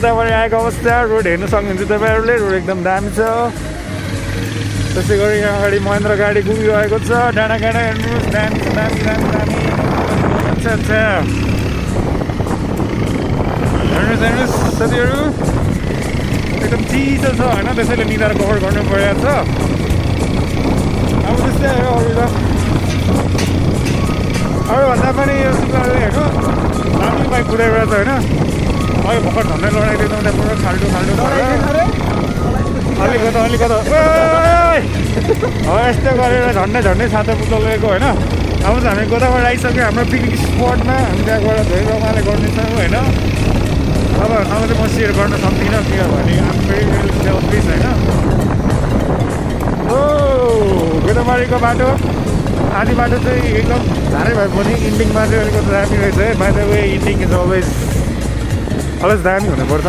गोदावरी आएको अवस्था रोड हेर्नु सक्नुहुन्छ तपाईँहरूले रोड एकदम दामी छ त्यसै गरी यहाँ अगाडि महेन्द्र गाडी घुमिरहेको छ डाँडा काँडा हेर्नुहोस् दामी छ दामी दामी दामी अच्छा अच्छा हेर्नुहोस् हेर्नुहोस् साथीहरू एकदम चिसो छ होइन त्यसैले निधार कभर गर्नु परेको छ अब त्यस्तै हो अरू त अरूभन्दा पनि यो सुकाले हेर्नु राम्रो बाइक कुदाइरहेको छ होइन अहिले भर्खर झन्डै लडाइदिनु त्यहाँबाट खाल्टो खाल्टो अलिकता हो यस्तो गरेर झन्डै सातो पुतलो लिएको होइन अब चाहिँ हामी गोदावरी आइसक्यो हाम्रो पिकनिक स्पटमा हामी त्यहाँबाट धेरै रमाइलो गर्नेछौँ होइन अब चाहिँ म सेयर गर्न सक्दिनँ किनभने आफै सेल्फिस होइन ओ गोदावरीको बाटो आधी बाटो चाहिँ एकदम झारै भए पनि इन्डिङमा चाहिँ अलिकति दामी रहेछ है by the way ending is always दामी हुनुपर्छ